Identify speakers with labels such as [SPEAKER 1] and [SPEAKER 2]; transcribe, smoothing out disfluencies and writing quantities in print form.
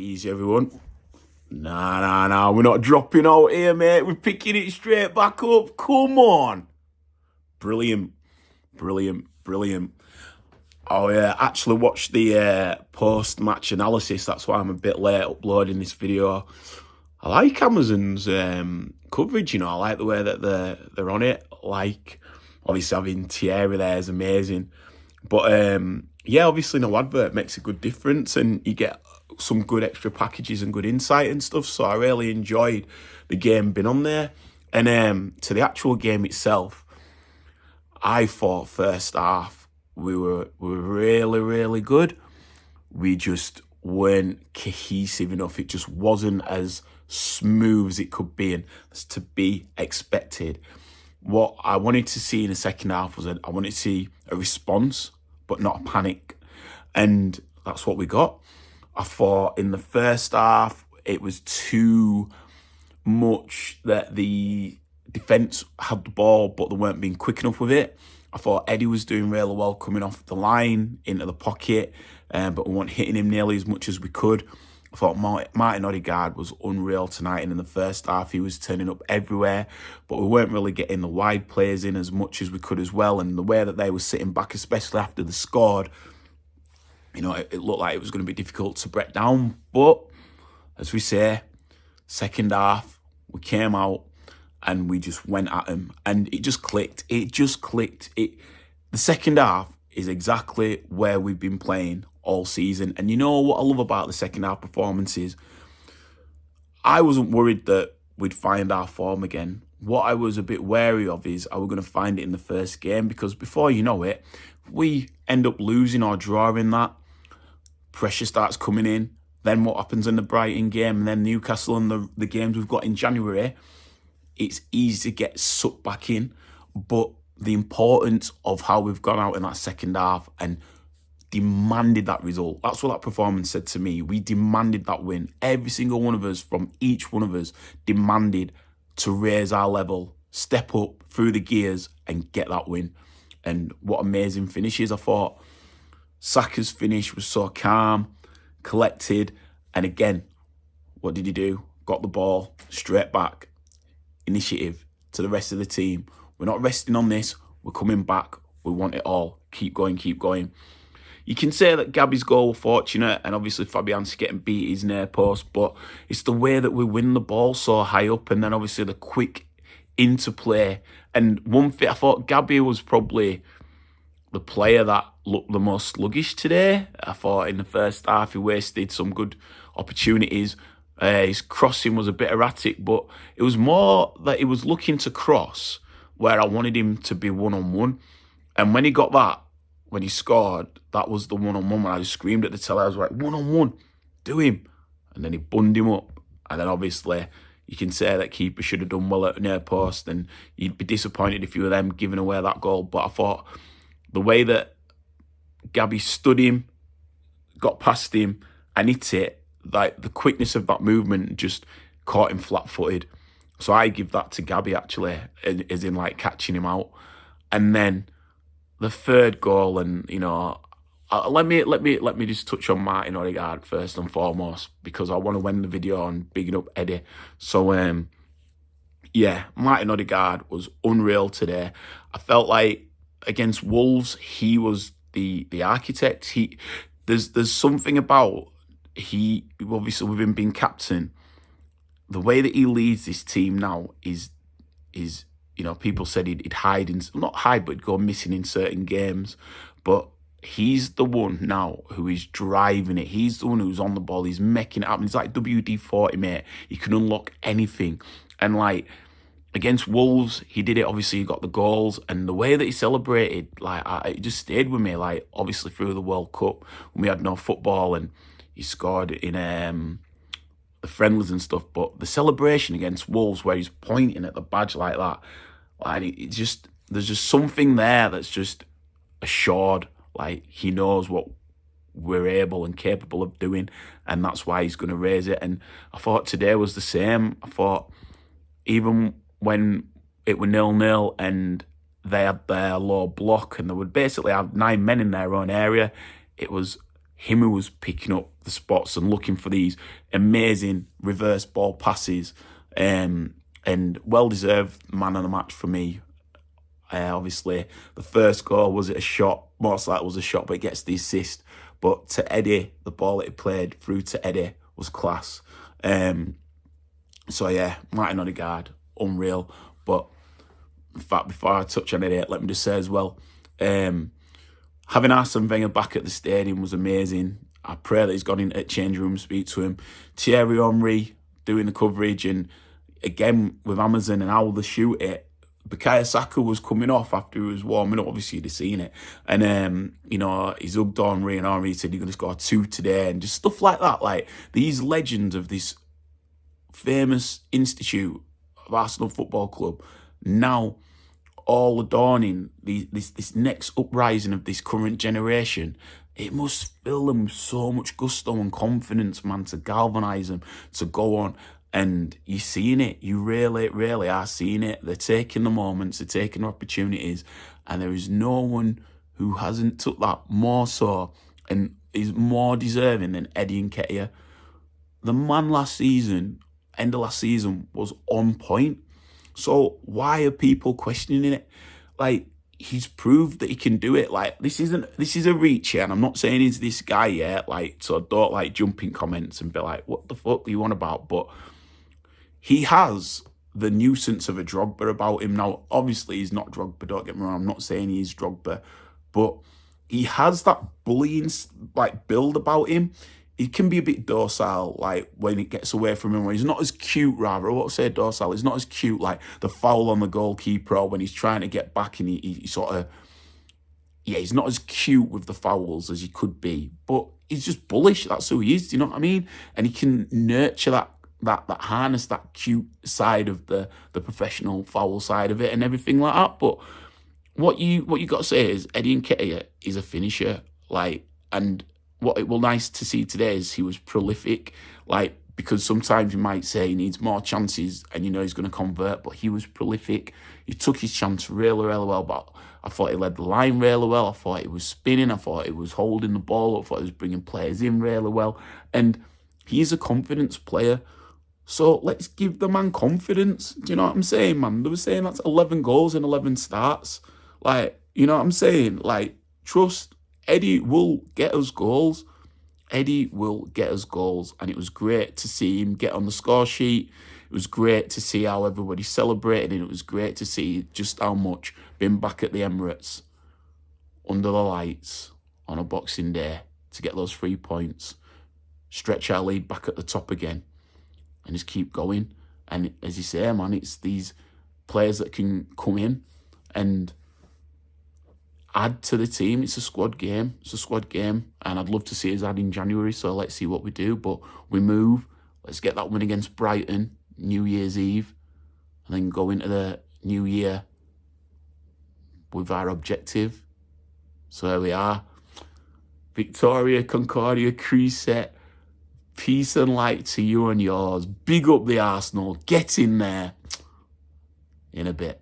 [SPEAKER 1] Easy, everyone. Nah. We're not dropping out here, mate. We're picking it straight back up. Come on. Brilliant. Oh, yeah. Actually watched the post-match analysis. That's why I'm a bit late uploading this video. I like Amazon's coverage, I like the way that they're on it. Like, obviously having Thierry there is amazing. But, yeah, obviously no advert makes a good difference and you get some good extra packages and good insight and stuff. So I really enjoyed the game being on there. And to the actual game itself, I thought first half we were really good. We just weren't cohesive enough. It just wasn't as smooth as it could be and as to be expected. What I wanted to see in the second half was I wanted to see a response, but not a panic. And that's what we got. I thought in the first half, it was too much that the defence had the ball, but they weren't being quick enough with it. I thought Eddie was doing really well coming off the line into the pocket, but we weren't hitting him nearly as much as we could. I thought Martin Odegaard was unreal tonight, and in the first half, he was turning up everywhere, but we weren't really getting the wide players in as much as we could as well, and the way that they were sitting back, especially after they scored, it looked like it was going to be difficult to break down. But, as we say, second half, we came out and we just went at them. And it just clicked. The second half is exactly where we've been playing all season. And you know what I love about the second half performances? I wasn't worried that we'd find our form again. What I was a bit wary of is are we going to find it in the first game? Because before you know it, we end up losing or drawing that. Pressure starts coming in. Then what happens in the Brighton game and then Newcastle and the games we've got in January, it's easy to get sucked back in. But the importance of how we've gone out in that second half and demanded that result. That's what that performance said to me. We demanded that win. Every single one of us, from each one of us, demanded to raise our level, step up through the gears and get that win. And what amazing finishes. I thought Saka's finish was so calm, collected, and again, what did he do? Got the ball straight back. Initiative to the rest of the team. We're not resting on this. We're coming back. We want it all. Keep going. You can say that Gabby's goal was fortunate, and obviously Fabianski getting beat his near post, but it's the way that we win the ball so high up, and then obviously the quick interplay. And one thing, I thought Gabby was probably the player that looked the most sluggish today. I thought in the first half he wasted some good opportunities. His crossing was a bit erratic, but it was more that he was looking to cross where I wanted him to be one-on-one. And when he got that, when he scored, that was the one-on-one when I just screamed at the telly. I was like, one-on-one, do him. And then he bunned him up. And then obviously you can say that keeper should have done well at near post, and you'd be disappointed if you were them giving away that goal. But I thought the way that Gabby stood him, got past him, and hit it, like the quickness of that movement just caught him flat-footed. So I give that to Gabby actually, as in like catching him out. And then the third goal, and let me just touch on Martin Odegaard first and foremost, because I want to end the video on bigging up Eddie. So yeah, Martin Odegaard was unreal today. I felt like against Wolves, he was the architect. There's something about obviously with him being captain, the way that he leads this team now is people said he'd hide not hide, but he'd go missing in certain games. But he's the one now who is driving it. He's the one who's on the ball. He's making it happen. He's like WD-40, mate. He can unlock anything. And like against Wolves, he did it. Obviously, he got the goals, and the way that he celebrated, it just stayed with me. Like obviously through the World Cup when we had no football, and he scored in the friendlies and stuff. But the celebration against Wolves, where he's pointing at the badge like that, there's just something there that's just assured. Like he knows what we're able and capable of doing, and that's why he's going to raise it. And I thought today was the same. I thought even when it were 0-0 and they had their low block and they would basically have 9 men in their own area, it was him who was picking up the spots and looking for these amazing reverse ball passes. And well-deserved man of the match for me. Obviously, the first goal, was it a shot? Most likely was a shot, but he gets the assist. But to Eddie, the ball that he played through to Eddie was class. So yeah, Martin Odegaard, unreal. But in fact, before I touch on it, let me just say as well, having Arsene Wenger back at the stadium was amazing. I pray that he's gone in at change room, speak to him. Thierry Henry doing the coverage, and again with Amazon and how they shoot it. Bukayo Saka was coming off after he was warming up. Obviously, you'd have seen it. And, he's hugged Henry, and Henry said, "You're going to score 2 today," and just stuff like that. Like, these legends of this famous institute of Arsenal Football Club now all adorning this next uprising of this current generation. It must fill them with so much gusto and confidence, man, to galvanise them to go on. And you're seeing it. You really, really are seeing it. They're taking the moments, they're taking the opportunities, and there is no one who hasn't took that more so and is more deserving than Eddie Nketiah. The man end of last season, was on point. So why are people questioning it? Like, he's proved that he can do it. Like, this is a reach here, and I'm not saying he's this guy yet. Like, so don't like jump in comments and be like, "What the fuck are you on about?" But he has the nuisance of a Drogba about him. Now, obviously, he's not Drogba, don't get me wrong. I'm not saying he is Drogba. But he has that bullying, like, build about him. He can be a bit docile, like, when it gets away from him. When he's not as cute, rather. I won't say docile. He's not as cute, like, the foul on the goalkeeper, or when he's trying to get back and he sort of... Yeah, he's not as cute with the fouls as he could be. But he's just bullish. That's who he is, do you know what I mean? And he can nurture that harness, that cute side of the professional foul side of it and everything like that. But what you got to say is Eddie Nketiah is a finisher. Like, and what it was nice to see today is he was prolific. Like, because sometimes you might say he needs more chances and he's going to convert, but he was prolific. He took his chance really, really well. But I thought he led the line really well. I thought he was spinning. I thought he was holding the ball up. I thought he was bringing players in really well. And he's a confidence player. So let's give the man confidence. Do you know what I'm saying, man? They were saying that's 11 goals and 11 starts. Like, you know what I'm saying? Like, trust Eddie will get us goals. Eddie will get us goals. And it was great to see him get on the score sheet. It was great to see how everybody celebrated. And it was great to see just how much being back at the Emirates under the lights on a Boxing Day to get those 3 points. Stretch our lead back at the top again. And just keep going. And as you say, man, it's these players that can come in and add to the team. It's a squad game. It's a squad game. And I'd love to see us add in January. So let's see what we do. But we move. Let's get that win against Brighton, New Year's Eve. And then go into the new year with our objective. So here we are. Victoria, Concordia, Creaset. Peace and light to you and yours. Big up the Arsenal. Get in there. In a bit.